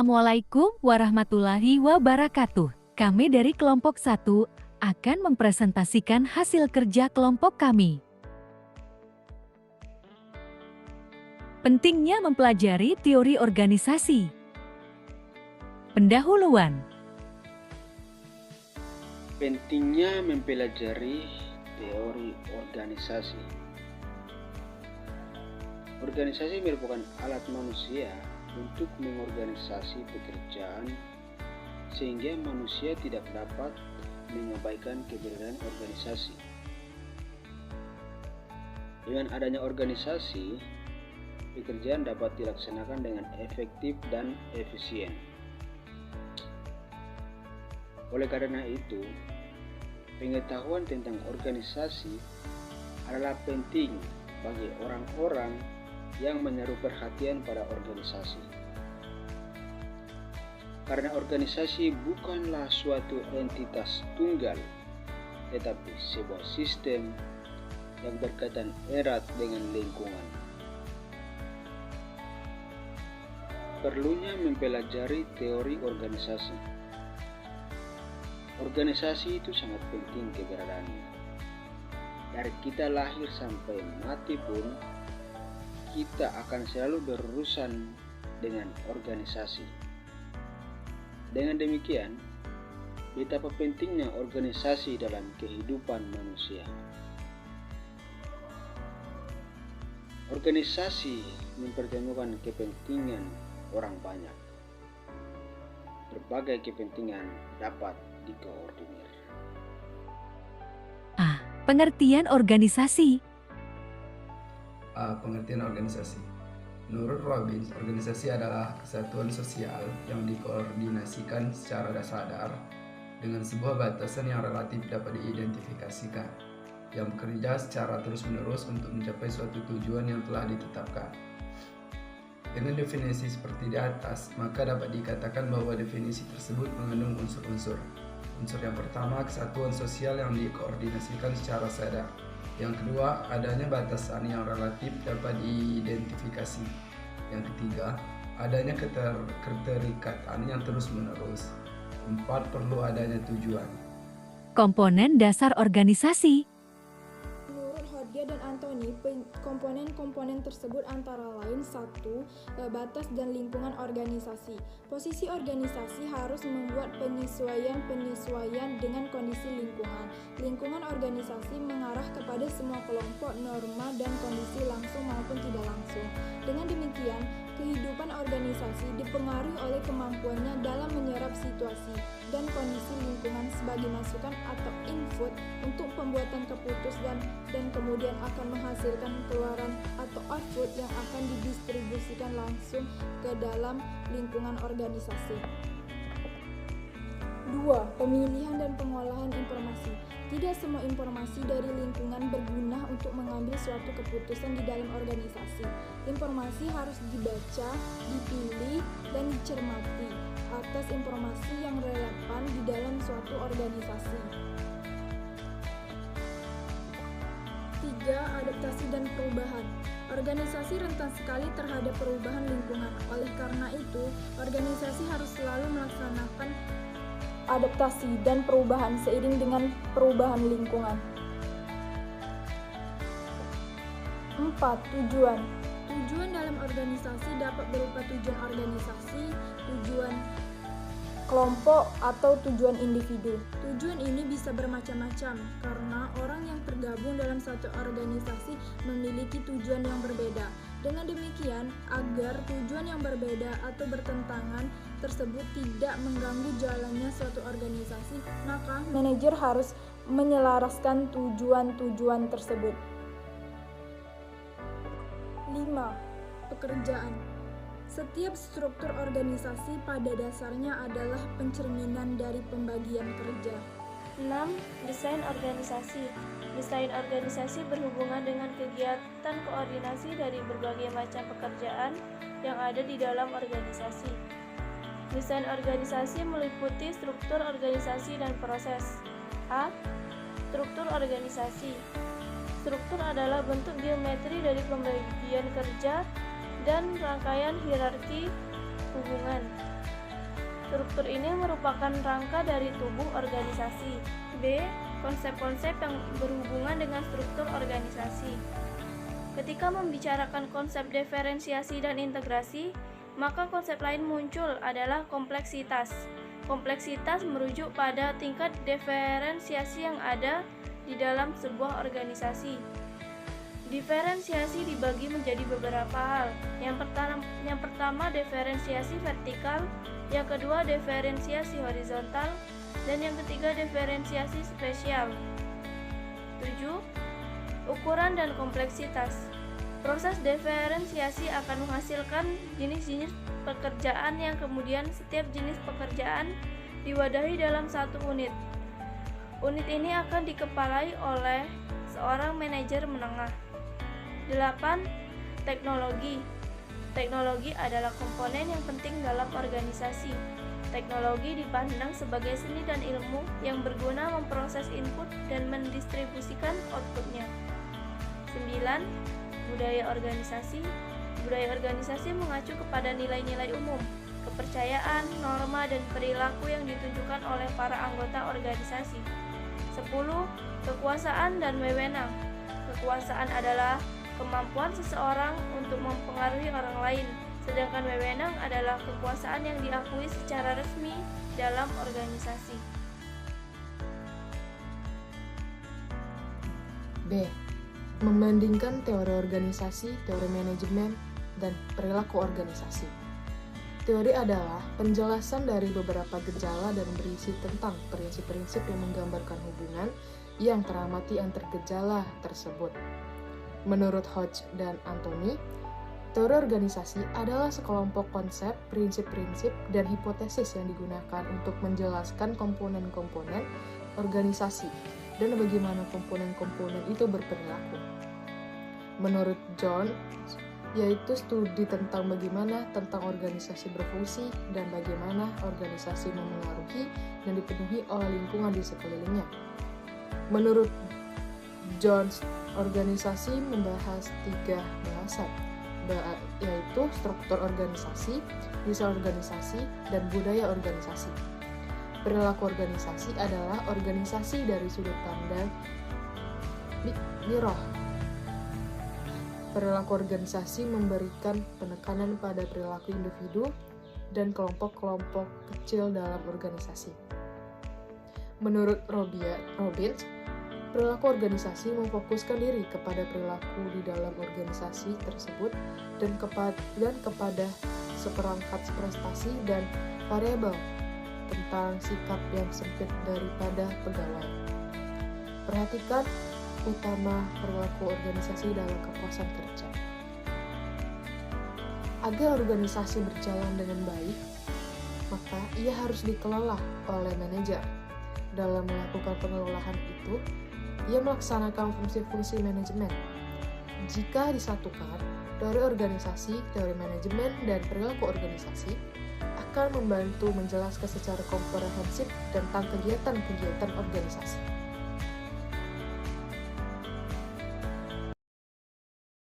Assalamualaikum warahmatullahi wabarakatuh. Kami dari kelompok 1 akan mempresentasikan hasil kerja kelompok kami. Pentingnya mempelajari teori organisasi. Pendahuluan. Pentingnya mempelajari teori organisasi. Organisasi merupakan alat manusia untuk mengorganisasi pekerjaan sehingga manusia tidak dapat mengabaikan keberadaan organisasi. Dengan adanya organisasi, pekerjaan dapat dilaksanakan dengan efektif dan efisien. Oleh karena itu, pengetahuan tentang organisasi adalah penting bagi orang-orang yang menaruh perhatian pada organisasi. Karena organisasi bukanlah suatu entitas tunggal, tetapi sebuah sistem yang berkaitan erat dengan lingkungan. Perlunya mempelajari teori organisasi. Organisasi itu sangat penting keberadaannya. Dari kita lahir sampai mati pun, kita akan selalu berurusan dengan organisasi. Dengan demikian, betapa pentingnya organisasi dalam kehidupan manusia. Organisasi mempertemukan kepentingan orang banyak. Berbagai kepentingan dapat dikoordinir. Pengertian organisasi. Pengertian organisasi. Menurut Robbins, organisasi adalah kesatuan sosial yang dikoordinasikan secara sadar dengan sebuah batasan yang relatif dapat diidentifikasikan, yang bekerja secara terus-menerus untuk mencapai suatu tujuan yang telah ditetapkan. Dengan definisi seperti di atas, maka dapat dikatakan bahwa definisi tersebut mengandung unsur-unsur. Unsur yang pertama, kesatuan sosial yang dikoordinasikan secara sadar. Yang kedua, adanya batasan yang relatif dapat diidentifikasi. Yang ketiga, adanya keterikatan yang terus-menerus. 4, perlu adanya tujuan. Komponen dasar organisasi. Menurut Hodge dan Anthony, komponen-komponen tersebut antara lain 1. Batas dan lingkungan organisasi. Posisi organisasi harus membuat penyesuaian dengan kondisi lingkungan. Lingkungan organisasi mengarah kepada semua kelompok, norma, dan kondisi langsung maupun tidak langsung. Dengan demikian, kehidupan organisasi dipengaruhi oleh kemampuannya dalam menyerap situasi dan kondisi lingkungan sebagai masukan atau input untuk pembuatan keputusan dan kemudian akan menghasilkan keluaran atau output yang akan didistribusikan langsung ke dalam lingkungan organisasi. 2. Pemilihan dan pengolahan informasi. Tidak semua informasi dari lingkungan berguna untuk mengambil suatu keputusan di dalam organisasi. Informasi harus dibaca, dipilih, dan dicermati atas informasi yang relevan di dalam suatu organisasi. 3. Adaptasi dan perubahan. Organisasi rentan sekali terhadap perubahan lingkungan. Oleh karena itu, organisasi harus selalu melaksanakan adaptasi dan perubahan seiring dengan perubahan lingkungan. 4. Tujuan. Tujuan dalam organisasi dapat berupa tujuan organisasi, tujuan kelompok, atau tujuan individu. Tujuan ini bisa bermacam-macam karena orang yang tergabung dalam satu organisasi memiliki tujuan yang berbeda. Dengan demikian, agar tujuan yang berbeda atau bertentangan tersebut tidak mengganggu jalannya suatu organisasi, maka manajer harus menyelaraskan tujuan-tujuan tersebut. 5. Pekerjaan. Setiap struktur organisasi pada dasarnya adalah pencerminan dari pembagian kerja. 6. Desain organisasi. Desain organisasi berhubungan dengan kegiatan koordinasi dari berbagai macam pekerjaan yang ada di dalam organisasi. Desain organisasi meliputi struktur organisasi dan proses. A. Struktur organisasi. Struktur adalah bentuk geometri dari pembagian kerja dan rangkaian hierarki hubungan. Struktur ini merupakan rangka dari tubuh organisasi. B. Konsep-konsep yang berhubungan dengan struktur organisasi. Ketika membicarakan konsep diferensiasi dan integrasi, maka konsep lain muncul adalah kompleksitas. Kompleksitas merujuk pada tingkat diferensiasi yang ada di dalam sebuah organisasi. Diferensiasi dibagi menjadi beberapa hal. Yang pertama diferensiasi vertikal, yang kedua diferensiasi horizontal, dan yang ketiga diferensiasi spesial. 7. Ukuran dan kompleksitas. Proses diferensiasi akan menghasilkan jenis-jenis pekerjaan yang kemudian setiap jenis pekerjaan diwadahi dalam satu unit. Unit ini akan dikepalai oleh seorang manajer menengah. 8. Teknologi. Teknologi adalah komponen yang penting dalam organisasi. Teknologi dipandang sebagai seni dan ilmu yang berguna memproses input dan mendistribusikan outputnya. 9. Budaya organisasi. Budaya organisasi mengacu kepada nilai-nilai umum, kepercayaan, norma, dan perilaku yang ditunjukkan oleh para anggota organisasi. 10. Kekuasaan dan wewenang. Kekuasaan adalah kemampuan seseorang untuk mempengaruhi orang lain, sedangkan wewenang adalah kekuasaan yang diakui secara resmi dalam organisasi. B. Membandingkan teori organisasi, teori manajemen, dan perilaku organisasi. Teori adalah penjelasan dari beberapa gejala dan berisi tentang prinsip-prinsip yang menggambarkan hubungan yang teramati antar gejala tersebut. Menurut Hodge dan Anthony, teori organisasi adalah sekelompok konsep, prinsip-prinsip, dan hipotesis yang digunakan untuk menjelaskan komponen-komponen organisasi dan bagaimana komponen-komponen itu berperilaku. Menurut John, yaitu studi tentang bagaimana tentang organisasi berfungsi dan bagaimana organisasi memengaruhi dan dipenuhi oleh lingkungan di sekelilingnya. Menurut Jones, organisasi membahas 3 bahasan, yaitu struktur organisasi, desain organisasi, dan budaya organisasi. Perilaku organisasi adalah organisasi dari sudut pandang Miroh. Perilaku organisasi memberikan penekanan pada perilaku individu dan kelompok-kelompok kecil dalam organisasi. Menurut Robbins, perilaku organisasi memfokuskan diri kepada perilaku di dalam organisasi tersebut dan kepada seperangkat prestasi dan variabel tentang sikap yang sempit daripada pegawai. Perhatikan utama perilaku organisasi dalam kepuasan kerja. Agar organisasi berjalan dengan baik, maka ia harus dikelola oleh manajer. Dalam melakukan pengelolaan itu, ia melaksanakan fungsi-fungsi manajemen. Jika disatukan, teori organisasi, teori manajemen, dan perilaku organisasi akan membantu menjelaskan secara komprehensif tentang kegiatan-kegiatan organisasi.